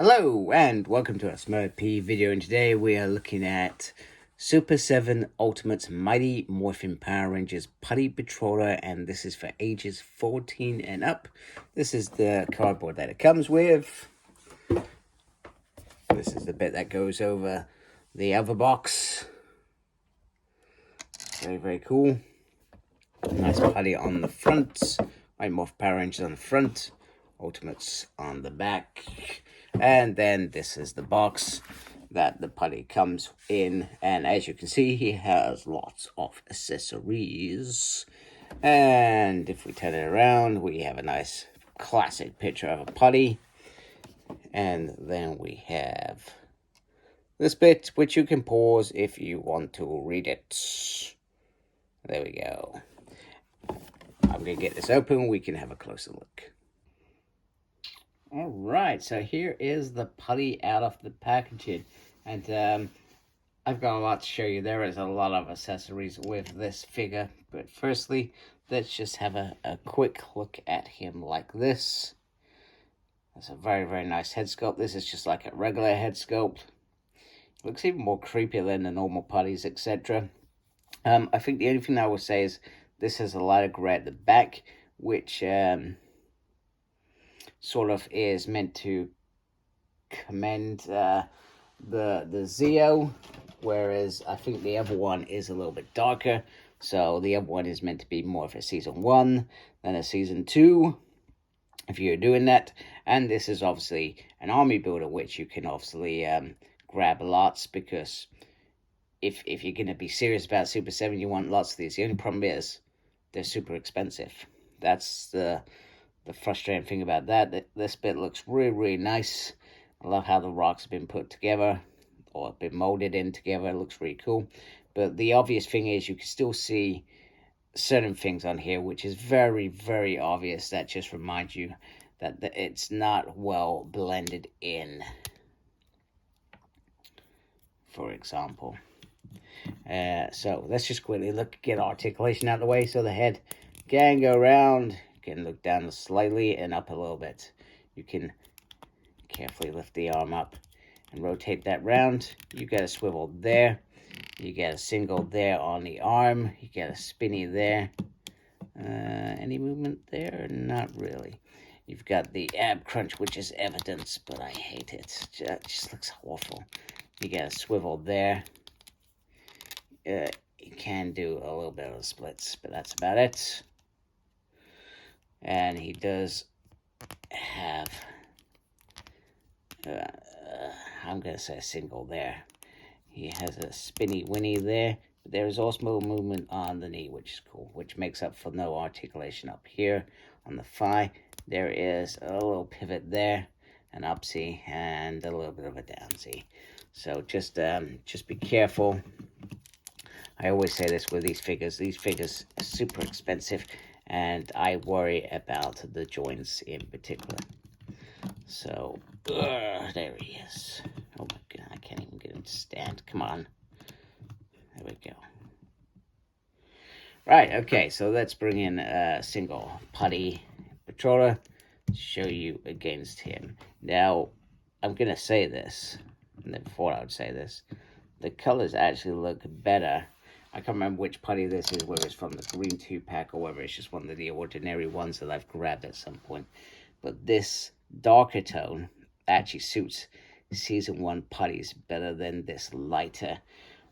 Hello and welcome to our Smurf video, and today we are looking at Super7 Ultimate's Mighty Morphin Power Rangers Putty Patroller, and this is for ages 14 and up. This is the cardboard that it comes with. This is the bit that goes over the other box. Very, very cool. Nice putty on the front. Mighty Morphin Power Rangers on the front. Ultimates on the back. And then this is the box that the putty comes in, and as you can see, he has lots of accessories. And if we turn it around, we have a nice classic picture of a putty, and then we have this bit which you can pause if you want to read it. There we go. I'm gonna get this open, we can have a closer look. Alright, so here is the putty out of the packaging, and I've got a lot to show you. There is a lot of accessories with this figure, but firstly, let's just have a quick look at him like this. That's a very, very nice head sculpt. This is just like a regular head sculpt. Looks even more creepy than the normal putties, etc. I think the only thing I would say is this has a lighter gray at the back, which sort of is meant to commend the Zeo, whereas I think the other one is a little bit darker. So the other one is meant to be more of a season 1 than a season 2, if you're doing that. And this is obviously an army builder, which you can obviously grab lots, because if you're going to be serious about Super 7, you want lots of these. The only problem is they're super expensive. That's the frustrating thing about that. This bit looks really, really nice. I love how the rocks have been put together, or been molded in together. It looks really cool. But the obvious thing is you can still see certain things on here, which is very, very obvious. That just reminds you that it's not well blended in. For example. So let's just quickly get articulation out of the way, so the head can go around. You can look down slightly and up a little bit. You can carefully lift the arm up and rotate that round. You get a swivel there. You get a single there on the arm. You get a spinny there. Any movement there? Not really. You've got the ab crunch, which is evidence, but I hate it. It just looks awful. You get a swivel there. You can do a little bit of the splits, but that's about it. And he does have, I'm going to say a single there. He has a spinny winny there. But there is also movement on the knee, which is cool, which makes up for no articulation up here on the thigh. There is a little pivot there, an upsy, and a little bit of a downsy. So just be careful. I always say this with these figures. These figures are super expensive, and I worry about the joints in particular. So, there he is. Oh my god, I can't even get him to stand. Come on. There we go. Right, okay, so let's bring in a single Putty Patroller to show you against him. Now, I'm going to say this, and then before I would say this, the colors actually look better. I can't remember which putty this is, whether it's from the green 2-pack or whether it's just one of the ordinary ones that I've grabbed at some point. But this darker tone actually suits Season 1 putties better than this lighter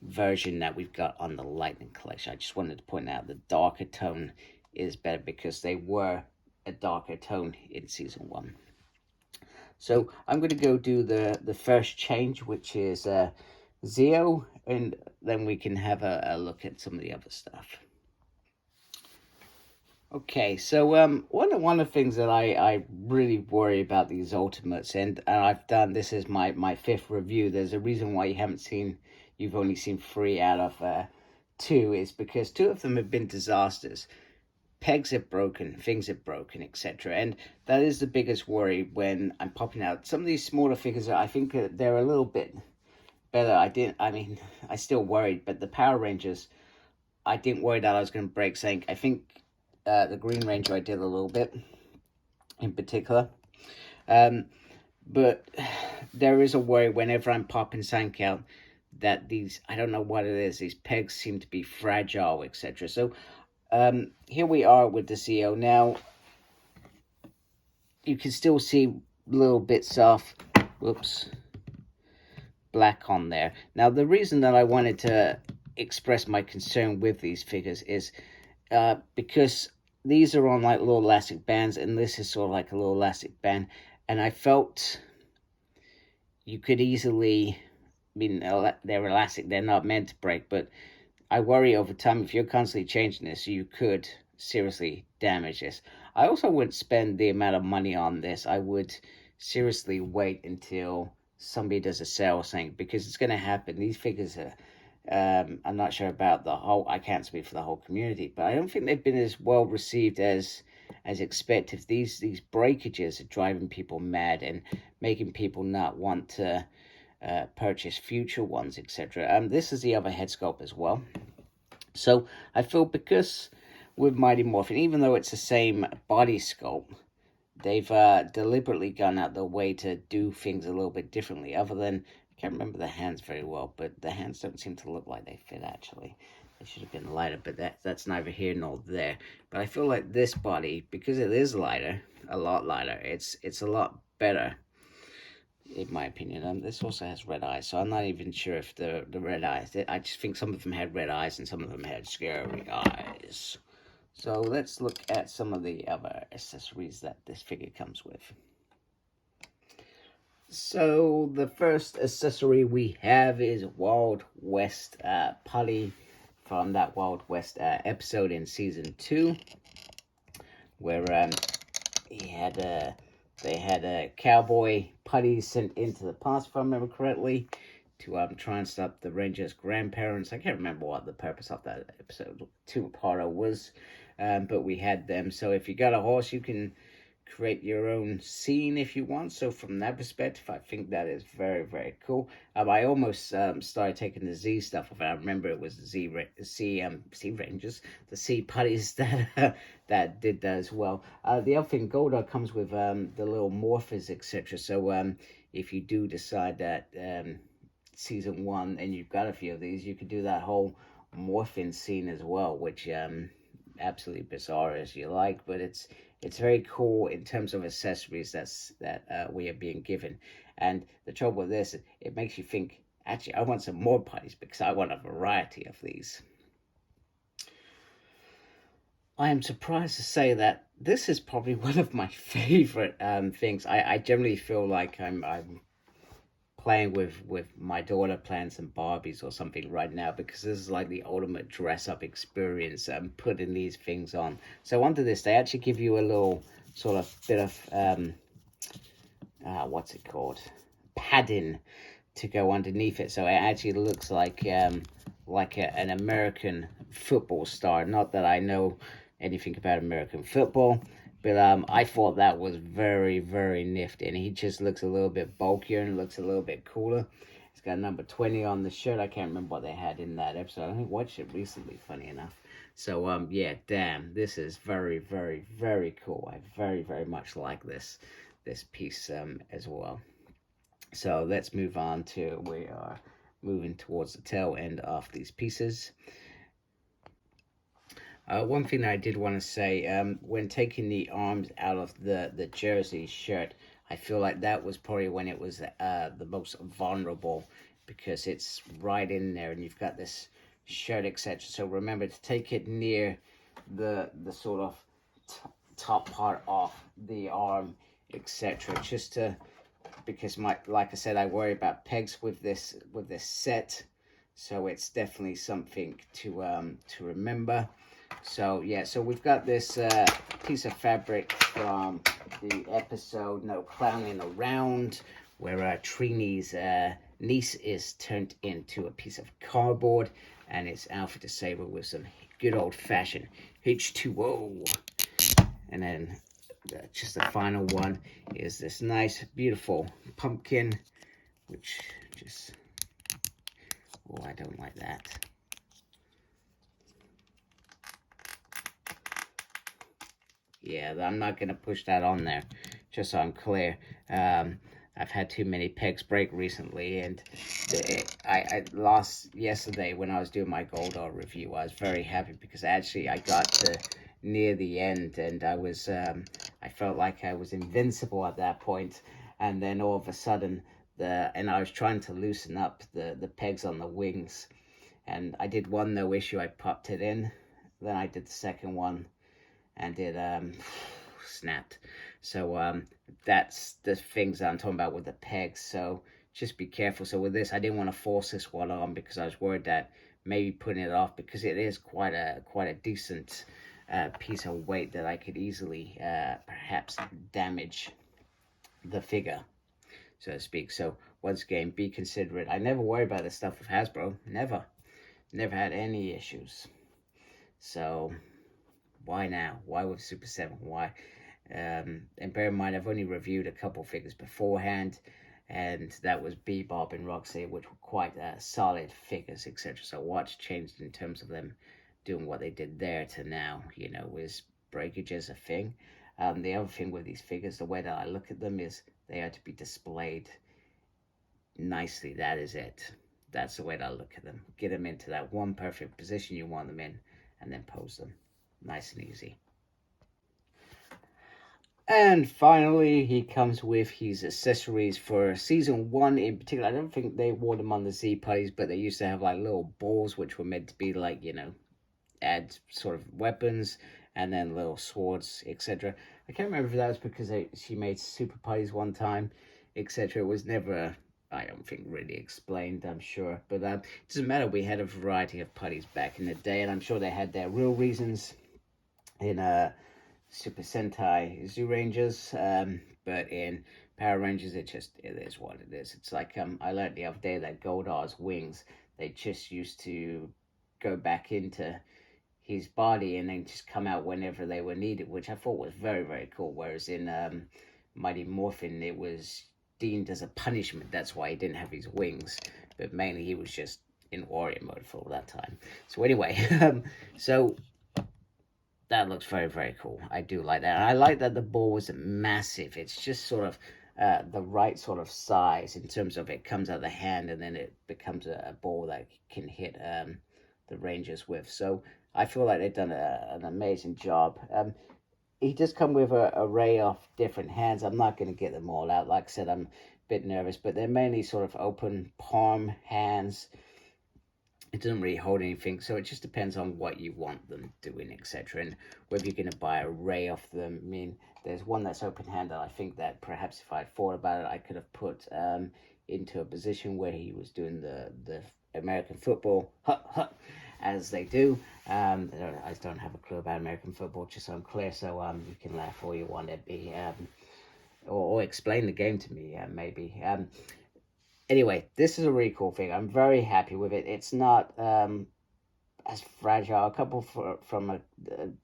version that we've got on the Lightning Collection. I just wanted to point out the darker tone is better because they were a darker tone in Season 1. So I'm going to go do the first change, which is Zeo, and then we can have a look at some of the other stuff. Okay, so one of the things that I really worry about these Ultimates, and I've done, this is my 5th review. There's a reason why you've only seen 3 out of 2, is because 2 of them have been disasters. Pegs have broken, things have broken, etc. And that is the biggest worry when I'm popping out. Some of these smaller figures, I think they're a little bit better. I still worried, but the Power Rangers, I didn't worry that I was going to break something. I think the Green Ranger I did a little bit in particular. But there is a worry whenever I'm popping sank out that these, I don't know what it is, these pegs seem to be fragile, etc. So here we are with the Zeo. Now, you can still see little bits of, whoops, black on there. Now, the reason that I wanted to express my concern with these figures is because these are on like little elastic bands, and this is sort of like a little elastic band, and I felt you could easily, I mean, they're elastic, they're not meant to break, but I worry over time, if you're constantly changing this, you could seriously damage this. I also wouldn't spend the amount of money on this. I would seriously wait until somebody does a sale or something, because it's going to happen. These figures are, I'm not sure about the whole, I can't speak for the whole community, but I don't think they've been as well received as expected. These breakages are driving people mad and making people not want to purchase future ones, etc. This is the other head sculpt as well. So I feel because with Mighty Morphin, even though it's the same body sculpt, they've deliberately gone out their way to do things a little bit differently. Other than, I can't remember the hands very well, but the hands don't seem to look like they fit actually. They should have been lighter, but that's neither here nor there. But I feel like this body, because it is lighter, a lot lighter, it's a lot better, in my opinion. This also has red eyes, so I'm not even sure if the red eyes, I just think some of them had red eyes and some of them had scary eyes. So let's look at some of the other accessories that this figure comes with. So the first accessory we have is Wild West Putty from that Wild West episode in season 2, where they had a cowboy Putty sent into the past, if I remember correctly, to try and stop the Rangers' grandparents. I can't remember what the purpose of that episode 2-parter was, but we had them. So if you got a horse, you can create your own scene if you want. So from that perspective, I think that is very, very cool. I almost started taking the Z stuff off. I remember it was the Z Rangers, the C Putties that that did that as well. The other thing, Goldar comes with the little morphers, etc. So if you do decide that season 1 and you've got a few of these, you could do that whole morphing scene as well, which absolutely bizarre as you like, but it's very cool in terms of accessories that we are being given. And the trouble with this, it makes you think, actually, I want some more Putties because I want a variety of these. I am surprised to say that this is probably one of my favorite things. I generally feel like I'm playing with my daughter, playing some Barbies or something right now, because this is like the ultimate dress-up experience, putting these things on. So onto this, they actually give you a little sort of bit of what's it called, padding to go underneath it, so it actually looks like an American football star. Not that I know anything about American football, but I thought that was very, very nifty, and he just looks a little bit bulkier and looks a little bit cooler. He's got number 20 on the shirt. I can't remember what they had in that episode. I watched it recently, funny enough. So yeah, damn, this is very, very, very cool. I very, very much like this piece as well. So let's move on to, we are moving towards the tail end of these pieces. One thing I did want to say, when taking the arms out of the jersey shirt, I feel like that was probably when it was the most vulnerable, because it's right in there and you've got this shirt, etc. So remember to take it near the sort of top part of the arm, etc. Just to, because like I said, I worry about pegs with this set, so it's definitely something to remember. So yeah, so we've got this piece of fabric from the episode No Clowning Around, where Trini's niece is turned into a piece of cardboard, and it's Alpha to save her with some good old-fashioned H2O. And then just the final one is this nice, beautiful pumpkin, which just, oh, I don't like that. Yeah, I'm not going to push that on there, just so I'm clear. I've had too many pegs break recently, and I lost yesterday when I was doing my Goldar review. I was very happy because actually I got to near the end, and I was I felt like I was invincible at that point, and then all of a sudden I was trying to loosen up the pegs on the wings, and I did one no issue. I popped it in, then I did the second one, and it snapped. So that's the things that I'm talking about with the pegs. So just be careful. So with this, I didn't want to force this one on because I was worried that maybe putting it off, because it is quite a decent piece of weight, that I could easily perhaps damage the figure, so to speak. So once again, be considerate. I never worry about this stuff with Hasbro. Never had any issues. So why now? Why with Super7? Why? And bear in mind, I've only reviewed a couple figures beforehand, and that was Bebop and Roxy, which were quite solid figures, etc. So what's changed in terms of them doing what they did there to now, you know, is breakage is a thing. The other thing with these figures, the way that I look at them is they are to be displayed nicely. That is it. That's the way that I look at them. Get them into that one perfect position you want them in, and then pose them. Nice and easy. And finally, he comes with his accessories for Season 1 in particular. I don't think they wore them on the Z Putties, but they used to have like little balls which were meant to be like, you know, add sort of weapons, and then little swords, etc. I can't remember if that was because she made Super Putties one time, etc. It was never, I don't think, really explained, I'm sure. But it doesn't matter. We had a variety of Putties back in the day, and I'm sure they had their real reasons in Super Sentai Zoo Rangers, but in Power Rangers, it is what it is. It's like I learned the other day that Goldar's wings, they just used to go back into his body and then just come out whenever they were needed, which I thought was very, very cool. Whereas in Mighty Morphin, it was deemed as a punishment. That's why he didn't have his wings, but mainly he was just in warrior mode for all that time. So anyway, so that looks very, very cool. I do like that. And I like that the ball wasn't massive. It's just sort of the right sort of size in terms of it comes out of the hand, and then it becomes a ball that can hit the Rangers with. So I feel like they've done an amazing job. He does come with an array of different hands. I'm not going to get them all out. Like I said, I'm a bit nervous, but they're mainly sort of open palm hands. It doesn't really hold anything, so it just depends on what you want them doing, etc. And whether you're going to buy an array of them. I mean, there's one that's open-handed. I think that perhaps if I thought about it, I could have put into a position where he was doing the American football, as they do. I don't have a clue about American football, just so I'm clear, so you can laugh all you want at me, or explain the game to me, maybe. Anyway, this is a really cool thing. I'm very happy with it. It's not as fragile. A couple from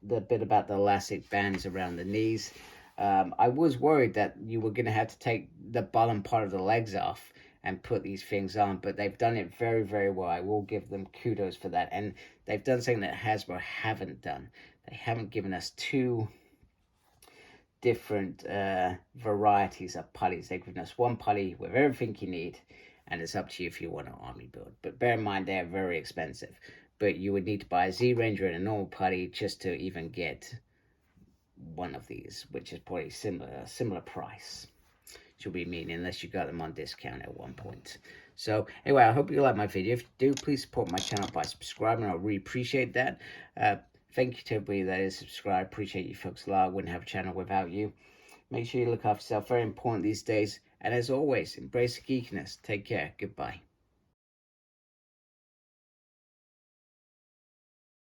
the bit about the elastic bands around the knees. I was worried that you were going to have to take the bottom part of the legs off and put these things on, but they've done it very, very well. I will give them kudos for that. And they've done something that Hasbro haven't done. They haven't given us two different varieties of putties. They've given us one putty with everything you need, and it's up to you if you want an army build. But bear in mind, they're very expensive. But you would need to buy a Z Ranger and a normal putty just to even get one of these, which is probably similar price. Should be mean, unless you got them on discount at one point. So anyway, I hope you like my video. If you do, please support my channel by subscribing. I really appreciate that. Thank you to everybody that is subscribed. Appreciate you folks a lot. I wouldn't have a channel without you. Make sure you look after yourself. Very important these days. And as always, embrace the geekiness. Take care. Goodbye.